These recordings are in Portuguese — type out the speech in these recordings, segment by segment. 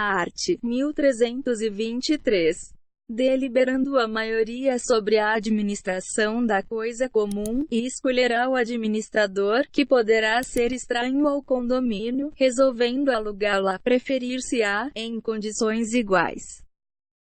Art. 1323. Deliberando a maioria sobre a administração da coisa comum, e escolherá o administrador, que poderá ser estranho ao condomínio, resolvendo alugá-la, preferir-se-á, em condições iguais,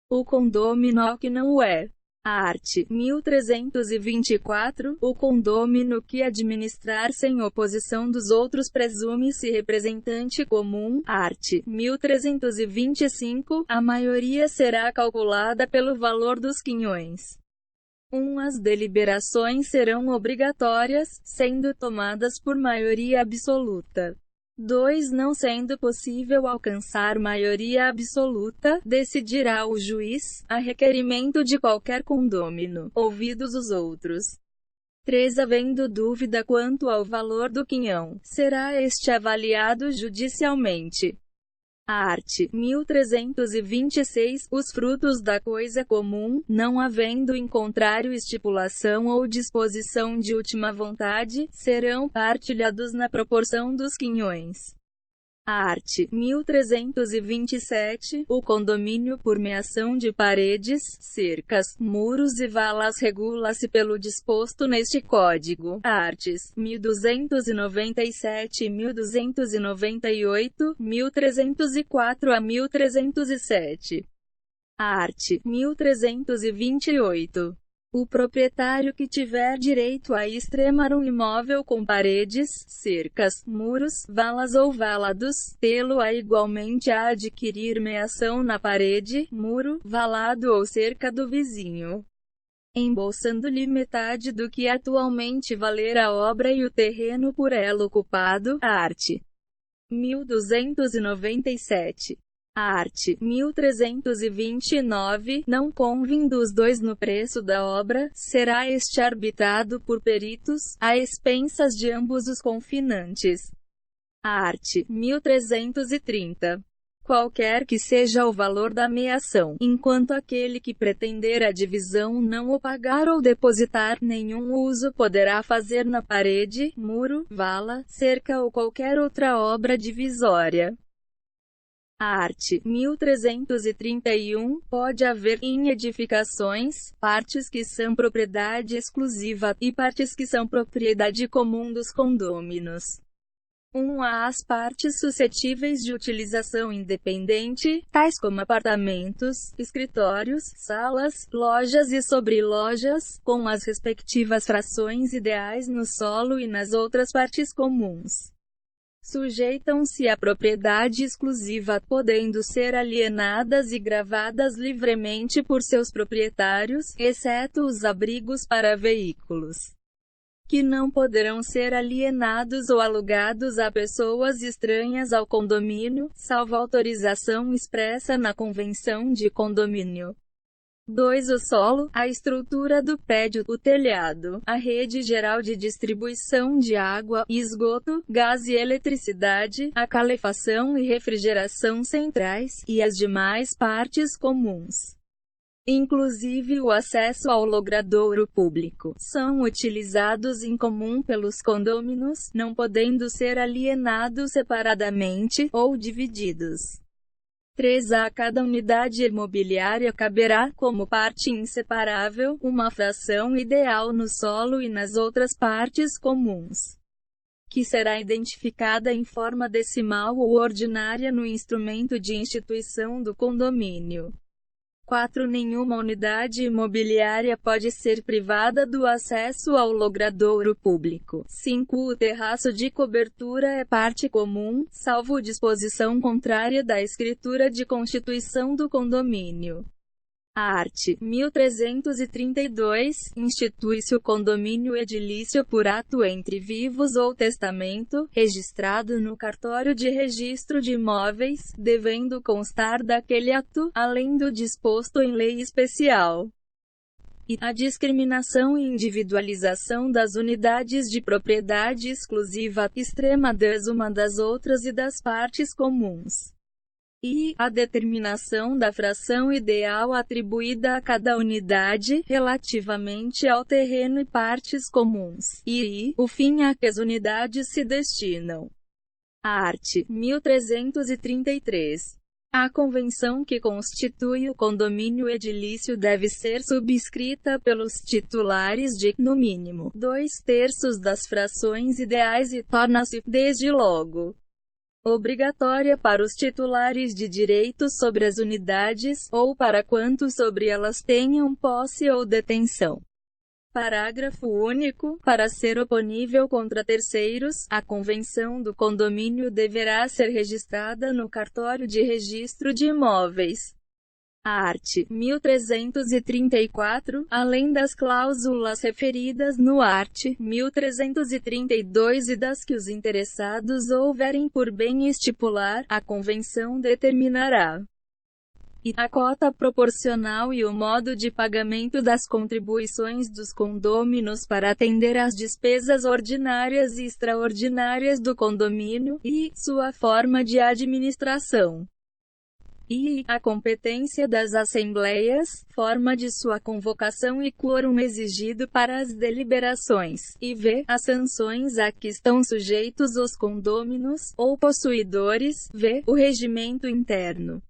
o condômino ao que não o é. Art. 1324. O condômino que administrar sem oposição dos outros presume-se representante comum. Art. 1325. A maioria será calculada pelo valor dos quinhões. As deliberações serão obrigatórias, sendo tomadas por maioria absoluta. 2. Não sendo possível alcançar maioria absoluta, decidirá o juiz, a requerimento de qualquer condômino, ouvidos os outros. 3. Havendo dúvida quanto ao valor do quinhão, será este avaliado judicialmente. Art. 1326. Os frutos da coisa comum, não havendo em contrário estipulação ou disposição de última vontade, serão partilhados na proporção dos quinhões. Art. 1327. O condomínio por meação de paredes, cercas, muros e valas regula-se pelo disposto neste Código. Arts. 1297 e 1298, 1304 a 1307. Art. 1328. O proprietário que tiver direito a extremar um imóvel com paredes, cercas, muros, valas ou valados, tê-lo-á igualmente a adquirir meação na parede, muro, valado ou cerca do vizinho, embolsando-lhe metade do que atualmente valer a obra e o terreno por ela ocupado. Art. 1297. Art. 1329. Não convindo os dois no preço da obra, será este arbitrado por peritos, a expensas de ambos os confinantes. Art. 1330. Qualquer que seja o valor da meação, enquanto aquele que pretender a divisão não o pagar ou depositar, nenhum uso poderá fazer na parede, muro, vala, cerca ou qualquer outra obra divisória. Art. 1331. Pode haver, em edificações, partes que são propriedade exclusiva, e partes que são propriedade comum dos condôminos. As partes suscetíveis de utilização independente, tais como apartamentos, escritórios, salas, lojas e sobrelojas, com as respectivas frações ideais no solo e nas outras partes comuns, sujeitam-se à propriedade exclusiva, podendo ser alienadas e gravadas livremente por seus proprietários, exceto os abrigos para veículos, que não poderão ser alienados ou alugados a pessoas estranhas ao condomínio, salvo autorização expressa na Convenção de Condomínio. 2. O solo, a estrutura do prédio, o telhado, a rede geral de distribuição de água, esgoto, gás e eletricidade, a calefação e refrigeração centrais, e as demais partes comuns, inclusive o acesso ao logradouro público, são utilizados em comum pelos condôminos, não podendo ser alienados separadamente, ou divididos. 3. A cada unidade imobiliária caberá, como parte inseparável, uma fração ideal no solo e nas outras partes comuns, que será identificada em forma decimal ou ordinária no instrumento de instituição do condomínio. 4. Nenhuma unidade imobiliária pode ser privada do acesso ao logradouro público. 5. O terraço de cobertura é parte comum, salvo disposição contrária da escritura de constituição do condomínio. Art. 1332. Institui-se o condomínio edilício por ato entre vivos ou testamento, registrado no cartório de registro de imóveis, devendo constar daquele ato, além do disposto em lei especial, e a discriminação e individualização das unidades de propriedade exclusiva, extremadas uma das outras e das partes comuns, e a determinação da fração ideal atribuída a cada unidade, relativamente ao terreno e partes comuns, e o fim a que as unidades se destinam. Art. 1333. A convenção que constitui o condomínio edilício deve ser subscrita pelos titulares de, no mínimo, 2/3 das frações ideais e torna-se, desde logo, obrigatória para os titulares de direitos sobre as unidades, ou para quantos sobre elas tenham posse ou detenção. Parágrafo único. Para ser oponível contra terceiros, a convenção do condomínio deverá ser registrada no cartório de registro de imóveis. Art. 1334, além das cláusulas referidas no art. 1332 e das que os interessados houverem por bem estipular, a convenção determinará a cota proporcional e o modo de pagamento das contribuições dos condôminos para atender às despesas ordinárias e extraordinárias do condomínio, e sua forma de administração. E a competência das assembleias, forma de sua convocação e quórum exigido para as deliberações, e v. as sanções a que estão sujeitos os condôminos, ou possuidores, v. o regimento interno.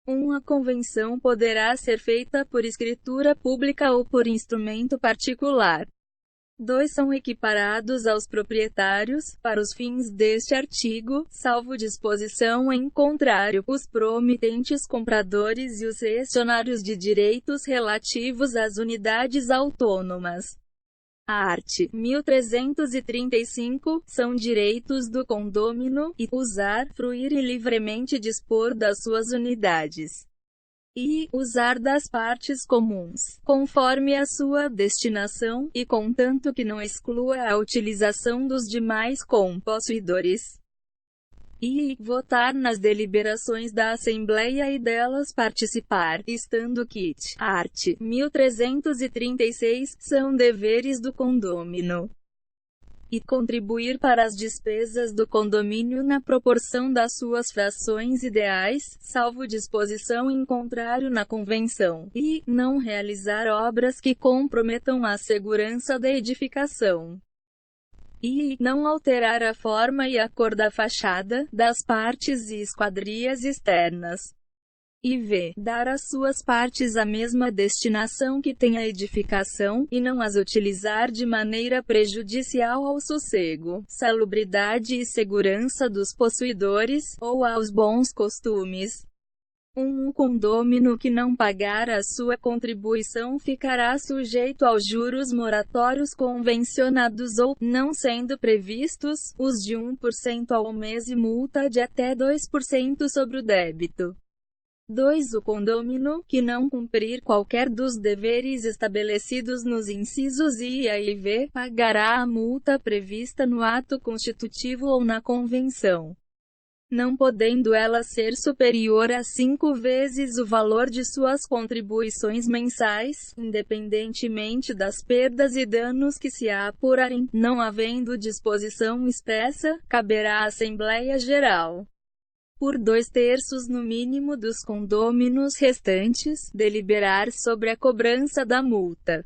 Uma convenção poderá ser feita por escritura pública ou por instrumento particular. 2 são equiparados aos proprietários, para os fins deste artigo, salvo disposição em contrário, os promitentes compradores e os cessionários de direitos relativos às unidades autônomas. Art. 1335, são direitos do condômino, e usar, fruir e livremente dispor das suas unidades, e usar das partes comuns, conforme a sua destinação, e contanto que não exclua a utilização dos demais compossuidores. E votar nas deliberações da Assembleia e delas participar, estando quit. Art. 1336, são deveres do condômino. E contribuir para as despesas do condomínio na proporção das suas frações ideais, salvo disposição em contrário na convenção, e não realizar obras que comprometam a segurança da edificação. E não alterar a forma e a cor da fachada, das partes e esquadrias externas. E v. dar às suas partes a mesma destinação que tem a edificação, e não as utilizar de maneira prejudicial ao sossego, salubridade e segurança dos possuidores, ou aos bons costumes. Um condômino que não pagar a sua contribuição ficará sujeito aos juros moratórios convencionados ou, não sendo previstos, os de 1% ao mês e multa de até 2% sobre o débito. 2. O condômino, que não cumprir qualquer dos deveres estabelecidos nos incisos I e V, pagará a multa prevista no ato constitutivo ou na convenção, não podendo ela ser superior a 5 vezes o valor de suas contribuições mensais, independentemente das perdas e danos que se apurarem. Não havendo disposição expressa, caberá à Assembleia Geral, por 2/3 no mínimo dos condôminos restantes, deliberar sobre a cobrança da multa.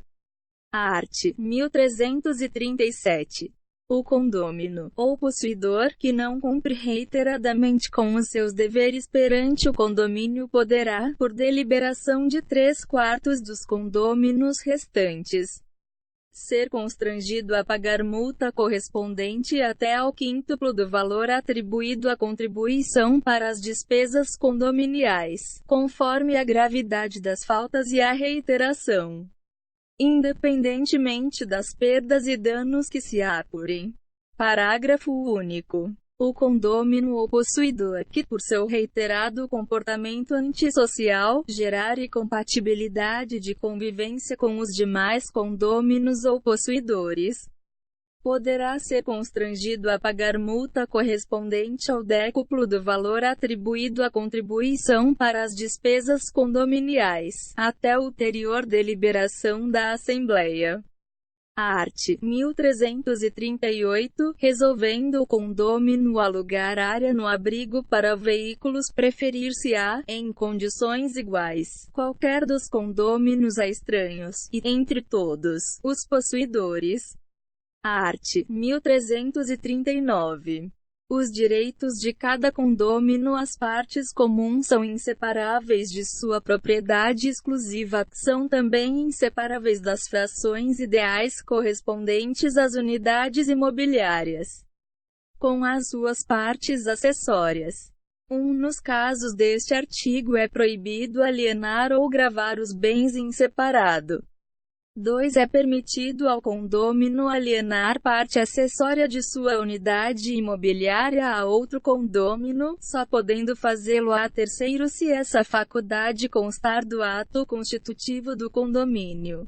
Art. 1337. O condômino, ou possuidor, que não cumpre reiteradamente com os seus deveres perante o condomínio poderá, por deliberação de 3/4 dos condôminos restantes, ser constrangido a pagar multa correspondente até ao quíntuplo do valor atribuído à contribuição para as despesas condominiais, conforme a gravidade das faltas e a reiteração, independentemente das perdas e danos que se apurem. Parágrafo único. O condômino ou possuidor que, por seu reiterado comportamento antissocial, gerar incompatibilidade de convivência com os demais condôminos ou possuidores, poderá ser constrangido a pagar multa correspondente ao décuplo do valor atribuído à contribuição para as despesas condominiais, até ulterior deliberação da Assembleia. Art. 1338, resolvendo o condômino alugar área no abrigo para veículos, preferir-se-á, em condições iguais, qualquer dos condôminos a estranhos, e, entre todos, os possuidores. Art. 1339. Os direitos de cada condômino. As partes comuns são inseparáveis de sua propriedade exclusiva, são também inseparáveis das frações ideais correspondentes às unidades imobiliárias, com as suas partes acessórias. Nos casos deste artigo é proibido alienar ou gravar os bens em separado. 2. É permitido ao condômino alienar parte acessória de sua unidade imobiliária a outro condômino, só podendo fazê-lo a terceiro se essa faculdade constar do ato constitutivo do condomínio,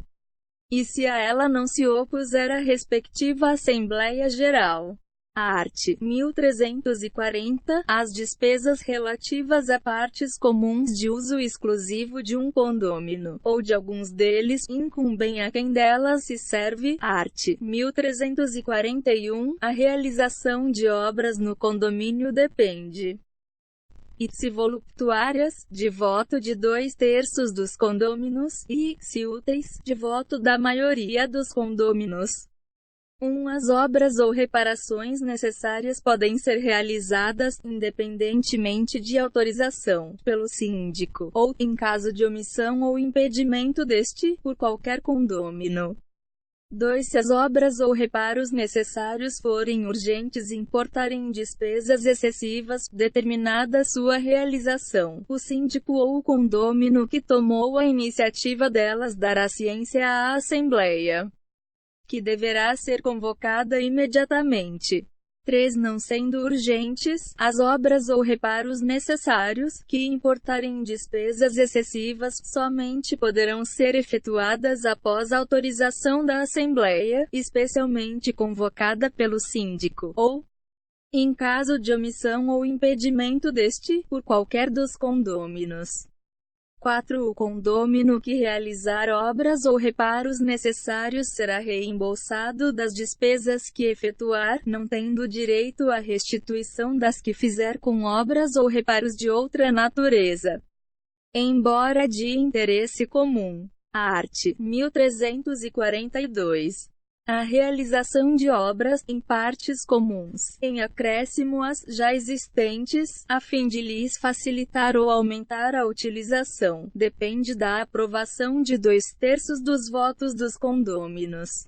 e se a ela não se opuser a respectiva Assembleia Geral. Art. 1340. As despesas relativas a partes comuns de uso exclusivo de um condômino, ou de alguns deles, incumbem a quem delas se serve. Art. 1341. A realização de obras no condomínio depende, e se voluptuárias, de voto de 2/3 dos condôminos, e, se úteis, de voto da maioria dos condôminos. As obras ou reparações necessárias podem ser realizadas, independentemente de autorização, pelo síndico, ou, em caso de omissão ou impedimento deste, por qualquer condômino. 2. Se as obras ou reparos necessários forem urgentes e importarem despesas excessivas, determinada sua realização, o síndico ou o condômino que tomou a iniciativa delas dará ciência à Assembleia, que deverá ser convocada imediatamente. 3. Não sendo urgentes, as obras ou reparos necessários, que importarem despesas excessivas, somente poderão ser efetuadas após autorização da Assembleia, especialmente convocada pelo síndico, ou, em caso de omissão ou impedimento deste, por qualquer dos condôminos. 4. O condômino que realizar obras ou reparos necessários será reembolsado das despesas que efetuar, não tendo direito à restituição das que fizer com obras ou reparos de outra natureza, embora de interesse comum. Art. 1342. A realização de obras, em partes comuns, em acréscimo às já existentes, a fim de lhes facilitar ou aumentar a utilização, depende da aprovação de 2/3 dos votos dos condôminos.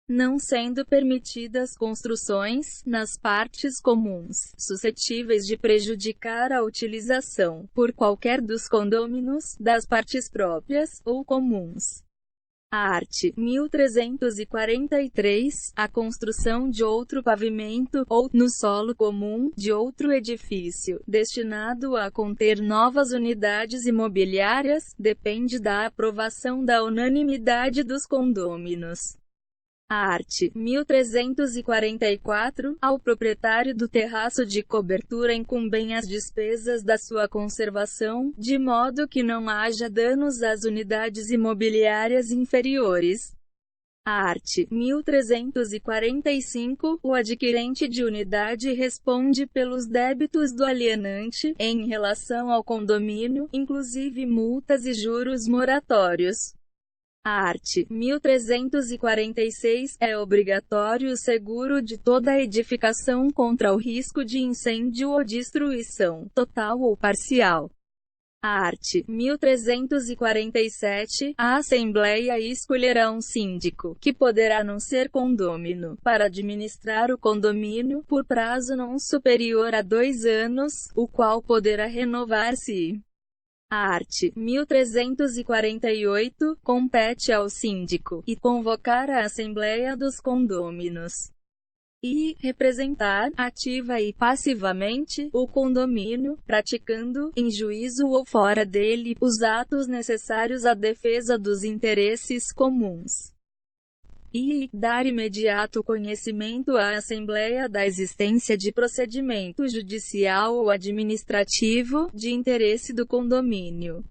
Não sendo permitidas construções, nas partes comuns, suscetíveis de prejudicar a utilização, por qualquer dos condôminos, das partes próprias, ou comuns. Art. 1343. A construção de outro pavimento, ou, no solo comum, de outro edifício, destinado a conter novas unidades imobiliárias, depende da aprovação da unanimidade dos condôminos. Art. 1344. Ao proprietário do terraço de cobertura incumbem as despesas da sua conservação, de modo que não haja danos às unidades imobiliárias inferiores. Art. 1345. O adquirente de unidade responde pelos débitos do alienante, em relação ao condomínio, inclusive multas e juros moratórios. Art. 1346. É obrigatório o seguro de toda a edificação contra o risco de incêndio ou destruição, total ou parcial. Art. 1347. A Assembleia escolherá um síndico, que poderá não ser condômino, para administrar o condomínio, por prazo não superior a 2 anos, o qual poderá renovar-se. Art. 1348. Compete ao síndico, e convocar a Assembleia dos condôminos, e representar, ativa e passivamente, o condomínio, praticando, em juízo ou fora dele, os atos necessários à defesa dos interesses comuns. E dar imediato conhecimento à Assembleia da existência de procedimento judicial ou administrativo, de interesse do condomínio.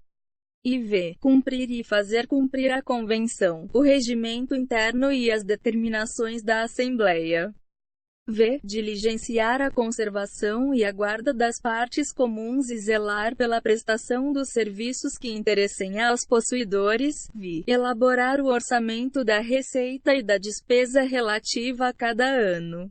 E v. Cumprir e fazer cumprir a Convenção, o regimento interno e as determinações da Assembleia. V. Diligenciar a conservação e a guarda das partes comuns e zelar pela prestação dos serviços que interessem aos possuidores. V. Elaborar o orçamento da receita e da despesa relativa a cada ano.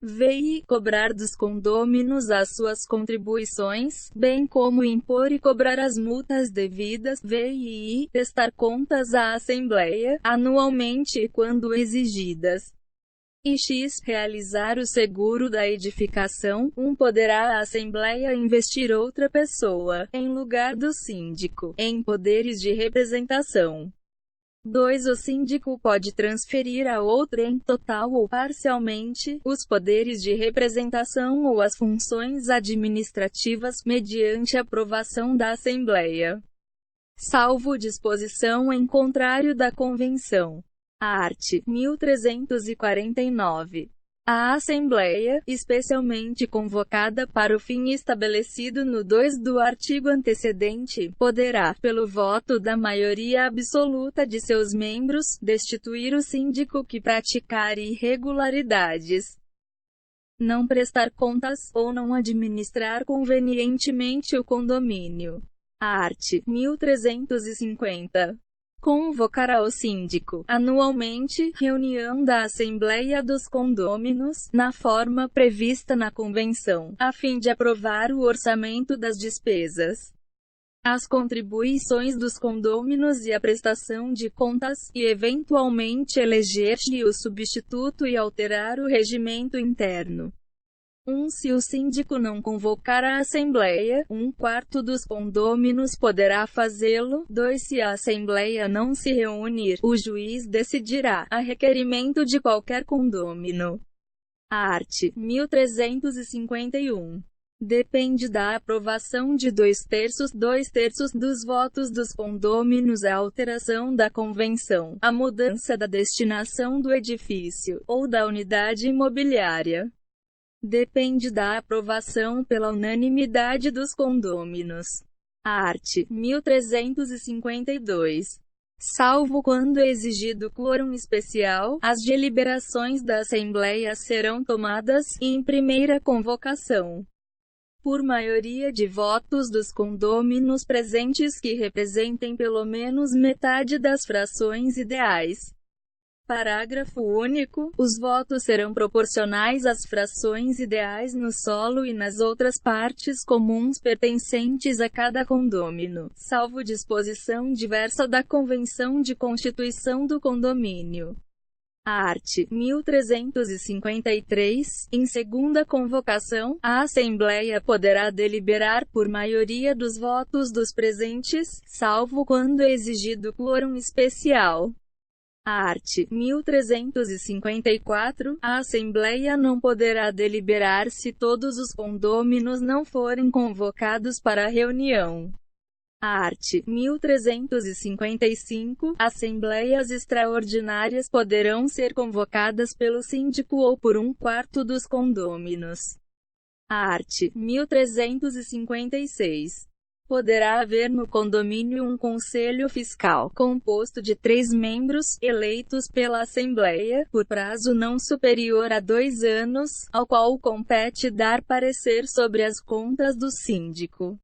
VI. Cobrar dos condôminos as suas contribuições, bem como impor e cobrar as multas devidas. VI. Prestar contas à Assembleia, anualmente, quando exigidas. E X. Realizar o seguro da edificação. 1. Poderá a Assembleia investir outra pessoa, em lugar do síndico, em poderes de representação. 2. O síndico pode transferir a outrem, total ou parcialmente, os poderes de representação ou as funções administrativas, mediante aprovação da Assembleia, salvo disposição em contrário da Convenção. Art. 1349. A Assembleia, especialmente convocada para o fim estabelecido no 2 do artigo antecedente, poderá, pelo voto da maioria absoluta de seus membros, destituir o síndico que praticar irregularidades, não prestar contas, ou não administrar convenientemente o condomínio. Art. 1350. Convocará o síndico, anualmente, reunião da Assembleia dos Condôminos, na forma prevista na Convenção, a fim de aprovar o orçamento das despesas, as contribuições dos condôminos e a prestação de contas, e eventualmente eleger-lhe o substituto e alterar o regimento interno. 1. Se o síndico não convocar a Assembleia, 1/4 dos condôminos poderá fazê-lo. 2. Se a Assembleia não se reunir, o juiz decidirá, a requerimento de qualquer condômino. Art. 1351. Depende da aprovação de 2/3 dos votos dos condôminos a alteração da convenção, a mudança da destinação do edifício, ou da unidade imobiliária. Depende da aprovação pela unanimidade dos condôminos. Art. 1352. Salvo quando exigido quórum especial, as deliberações da Assembleia serão tomadas, em primeira convocação, por maioria de votos dos condôminos presentes que representem pelo menos metade das frações ideais. Parágrafo único. Os votos serão proporcionais às frações ideais no solo e nas outras partes comuns pertencentes a cada condômino, salvo disposição diversa da Convenção de Constituição do Condomínio. Art. 1353. Em segunda convocação, a Assembleia poderá deliberar por maioria dos votos dos presentes, salvo quando exigido quórum especial. Art. 1354. A Assembleia não poderá deliberar se todos os condôminos não forem convocados para a reunião. Art. 1355. Assembleias extraordinárias poderão ser convocadas pelo síndico ou por 1/4 dos condôminos. Art. 1356. Poderá haver no condomínio um conselho fiscal, composto de 3 membros, eleitos pela Assembleia, por prazo não superior a 2 anos, ao qual compete dar parecer sobre as contas do síndico.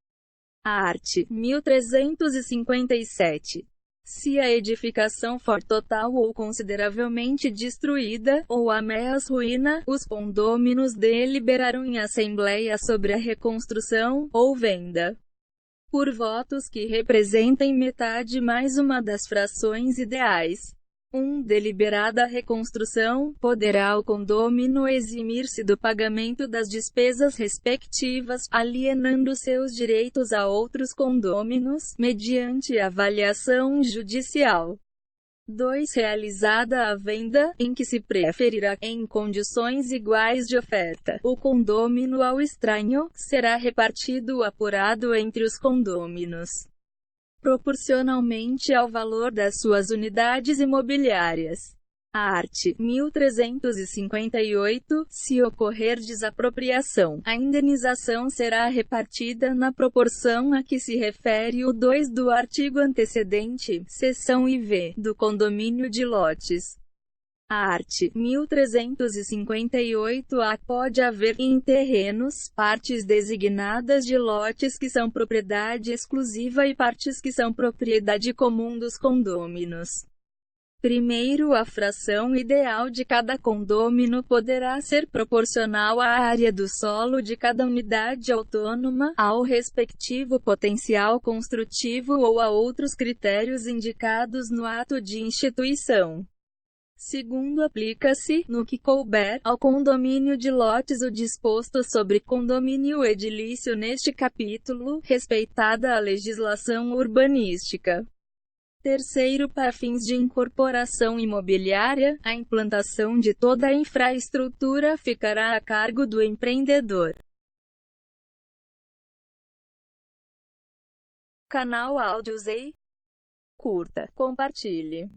Art. 1357. Se a edificação for total ou consideravelmente destruída, ou ameaça ruína, os condôminos deliberarão em Assembleia sobre a reconstrução, ou venda, por votos que representem metade mais uma das frações ideais. 1. Deliberada a reconstrução, poderá o condômino eximir-se do pagamento das despesas respectivas, alienando seus direitos a outros condôminos, mediante avaliação judicial. 2. Realizada a venda, em que se preferirá, em condições iguais de oferta, o condômino ao estranho, será repartido ou apurado entre os condôminos, proporcionalmente ao valor das suas unidades imobiliárias. Art. 1358. Se ocorrer desapropriação, a indenização será repartida na proporção a que se refere o 2 do artigo antecedente, seção IV, do condomínio de lotes. Art. 1358-A. Pode haver, em terrenos, partes designadas de lotes que são propriedade exclusiva e partes que são propriedade comum dos condôminos. Primeiro, a fração ideal de cada condômino poderá ser proporcional à área do solo de cada unidade autônoma, ao respectivo potencial construtivo ou a outros critérios indicados no ato de instituição. Segundo, aplica-se, no que couber, ao condomínio de lotes o disposto sobre condomínio edilício neste capítulo, respeitada a legislação urbanística. Terceiro, para fins de incorporação imobiliária, a implantação de toda a infraestrutura ficará a cargo do empreendedor. Canal Áudios e curta, compartilhe.